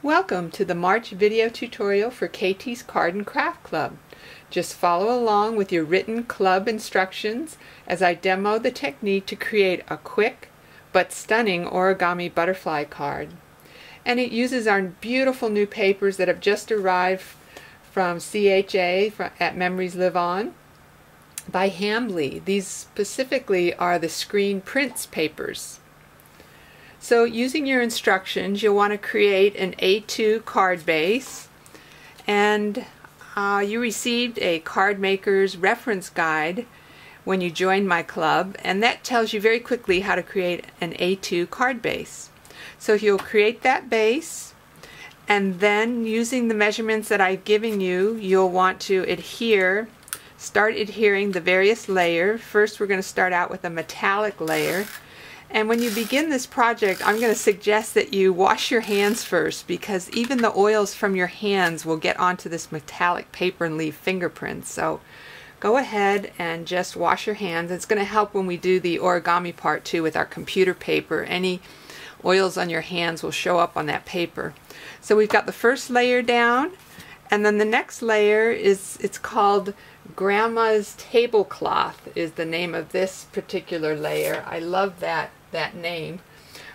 Welcome to the March video tutorial for KT's Card and Craft Club. Just follow along with your written club instructions as I demo the technique to create a quick but stunning origami butterfly card. And it uses our beautiful new papers that have just arrived from CHA at Memories Live On by Hambly. These specifically are the screen prints papers. So using your instructions, you'll want to create an A2 card base, and you received a card maker's reference guide when you joined my club, and that tells you very quickly how to create an A2 card base. So you'll create that base, and then using the measurements that I've given you, you'll want to start adhering the various layers. First we're going to start out with a metallic layer. And when you begin this project, I'm going to suggest that you wash your hands first, because even the oils from your hands will get onto this metallic paper and leave fingerprints. So go ahead and just wash your hands. It's going to help when we do the origami part too with our computer paper. Any oils on your hands will show up on that paper. So we've got the first layer down, and then the next layer it's called Grandma's Tablecloth is the name of this particular layer. I love that name.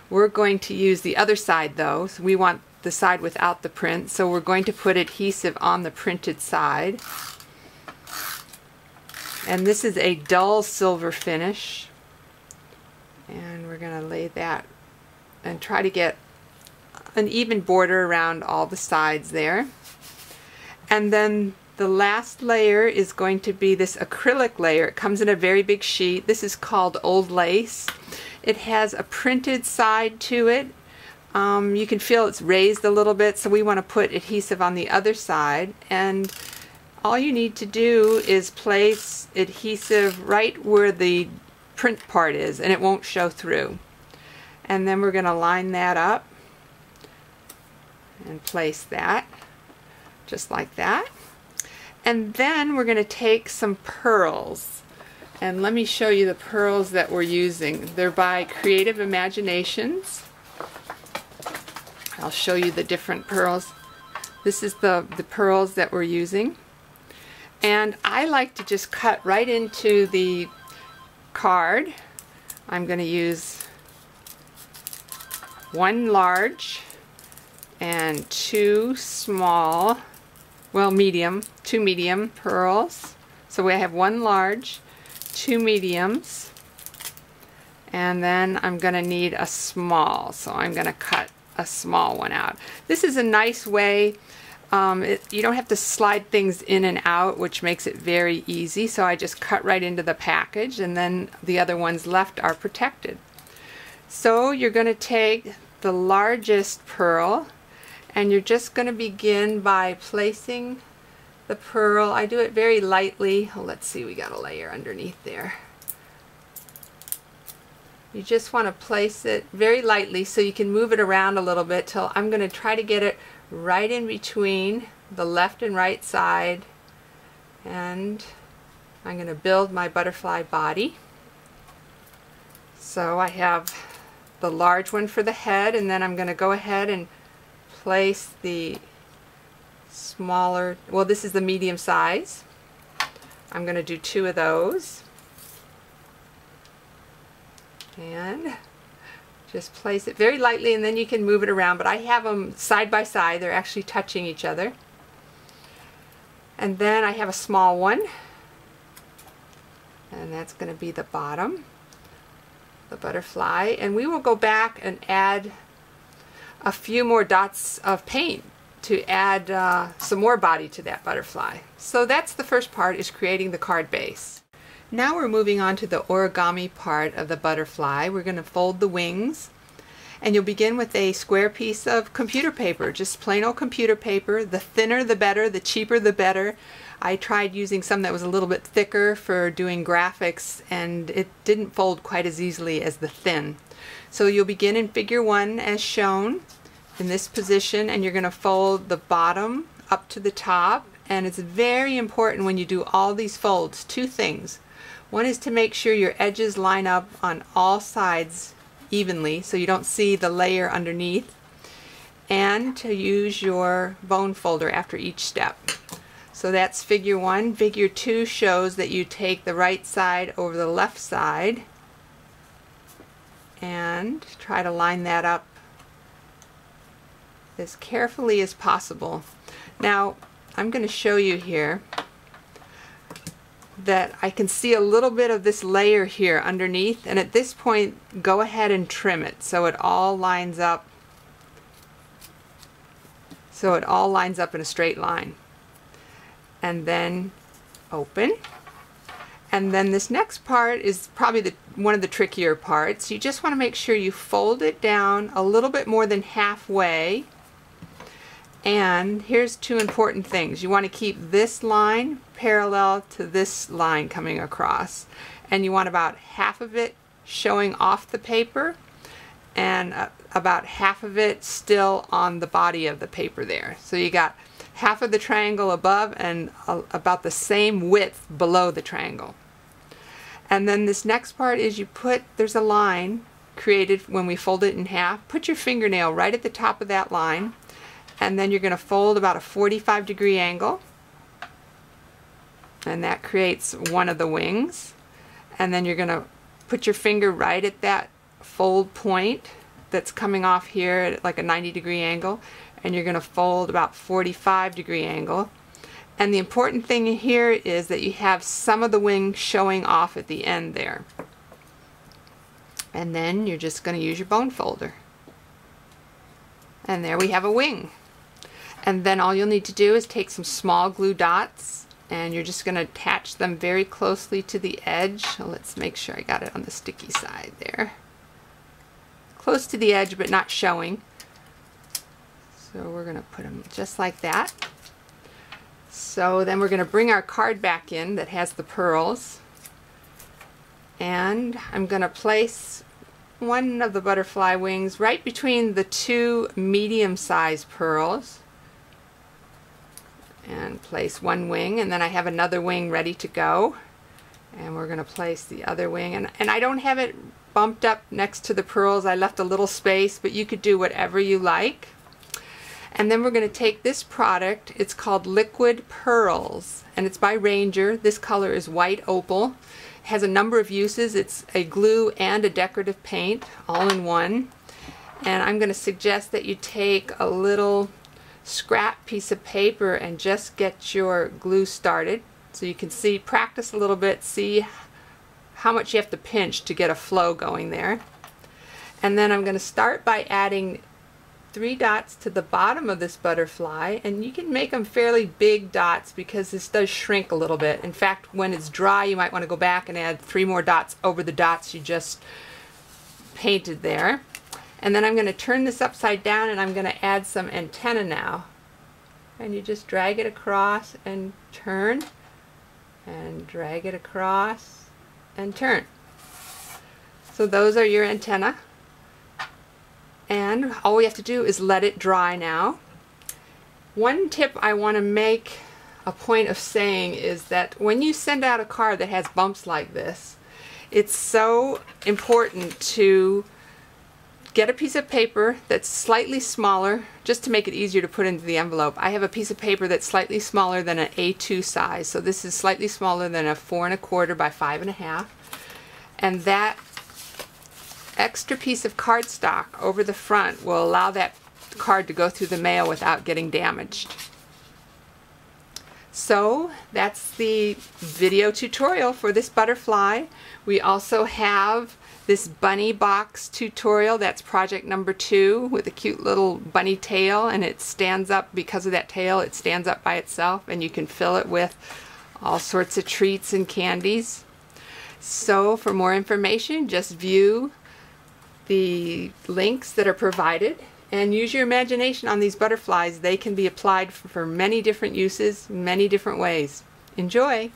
We're going to use the other side though. So we want the side without the print, so we're going to put adhesive on the printed side. And this is a dull silver finish. And we're going to lay that and try to get an even border around all the sides there. And then the last layer is going to be this acrylic layer. It comes in a very big sheet. This is called Old Lace. It has a printed side to it. You can feel it's raised a little bit, so we want to put adhesive on the other side. And all you need to do is place adhesive right where the print part is, and it won't show through. And then we're going to line that up and place that just like that. And then we're going to take some pearls, and let me show you the pearls that we're using. They're by Creative Imaginations. I'll show you the different pearls. This is the pearls that we're using, and I like to just cut right into the card. I'm going to use one large and two small, two medium pearls. So we have one large, two mediums, and then I'm going to need a small, so I'm going to cut a small one out. This is a nice way, you don't have to slide things in and out, which makes it very easy, so I just cut right into the package, and then the other ones left are protected. So you're going to take the largest pearl, and you're just going to begin by placing the pearl. I do it very lightly. Oh, let's see, we got a layer underneath there. You just want to place it very lightly so you can move it around a little bit till I'm going to try to get it right in between the left and right side, and I'm going to build my butterfly body. So I have the large one for the head, and then I'm going to go ahead and place the smaller, well, this is the medium size. I'm going to do two of those, and just place it very lightly, and then you can move it around, but I have them side by side. They're actually touching each other. And then I have a small one, and that's going to be the bottom, the butterfly, and we will go back and add a few more dots of paint to add some more body to that butterfly. So that's the first part, is creating the card base. Now we're moving on to the origami part of the butterfly. We're going to fold the wings, and you'll begin with a square piece of computer paper, just plain old computer paper. The thinner the better, the cheaper the better. I tried using some that was a little bit thicker for doing graphics, and it didn't fold quite as easily as the thin. So you'll begin in figure 1 as shown in this position, and you're going to fold the bottom up to the top. And it's very important when you do all these folds, two things. One is to make sure your edges line up on all sides evenly so you don't see the layer underneath. and to use your bone folder after each step. So that's figure 1. Figure 2 shows that you take the right side over the left side and try to line that up as carefully as possible. Now I'm going to show you here that I can see a little bit of this layer here underneath, and at this point go ahead and trim it so it all lines up in a straight line. And then open. And then this next part is probably one of the trickier parts. You just want to make sure you fold it down a little bit more than halfway. And here's 2 important things. You want to keep this line parallel to this line coming across. And you want about half of it showing off the paper and about half of it still on the body of the paper there. So you got half of the triangle above and about the same width below the triangle. And then this next part is there's a line created when we fold it in half. Put your fingernail right at the top of that line, and then you're going to fold about a 45-degree angle, and that creates one of the wings. And then you're going to put your finger right at that fold point that's coming off here at like a 90-degree angle, and you're going to fold about 45-degree angle. And the important thing here is that you have some of the wing showing off at the end there. And then you're just going to use your bone folder. And there we have a wing. And then all you'll need to do is take some small glue dots, and you're just going to attach them very closely to the edge. So let's make sure I got it on the sticky side there. Close to the edge but not showing. So we're going to put them just like that. So then we're going to bring our card back in that has the pearls, and I'm going to place one of the butterfly wings right between the 2 medium-sized pearls, and place one wing, and then I have another wing ready to go, and we're going to place the other wing, and I don't have it bumped up next to the pearls. I left a little space, but you could do whatever you like. And then we're going to take this product. It's called Liquid Pearls, and it's by Ranger. This color is white opal. It has a number of uses. It's a glue and a decorative paint all in one. And I'm going to suggest that you take a little scrap piece of paper and just get your glue started, so you can practice a little bit, see how much you have to pinch to get a flow going there. And then I'm going to start by adding 3 dots to the bottom of this butterfly, and you can make them fairly big dots because this does shrink a little bit. In fact, when it's dry, you might want to go back and add 3 more dots over the dots you just painted there. And then I'm going to turn this upside down, and I'm going to add some antenna now. And you just drag it across and turn, and drag it across and turn. So those are your antenna. And all we have to do is let it dry now. One tip I want to make a point of saying is that when you send out a card that has bumps like this, it's so important to get a piece of paper that's slightly smaller, just to make it easier to put into the envelope. I have a piece of paper that's slightly smaller than an A2 size, so this is slightly smaller than a 4 1/4 by 5 1/2. And that extra piece of cardstock over the front will allow that card to go through the mail without getting damaged. So that's the video tutorial for this butterfly. We also have this bunny box tutorial. That's project number 2 with a cute little bunny tail, and it stands up because of that tail. It stands up by itself, and you can fill it with all sorts of treats and candies. So for more information, just view the links that are provided and use your imagination on these butterflies. They can be applied for many different uses, many different ways. Enjoy!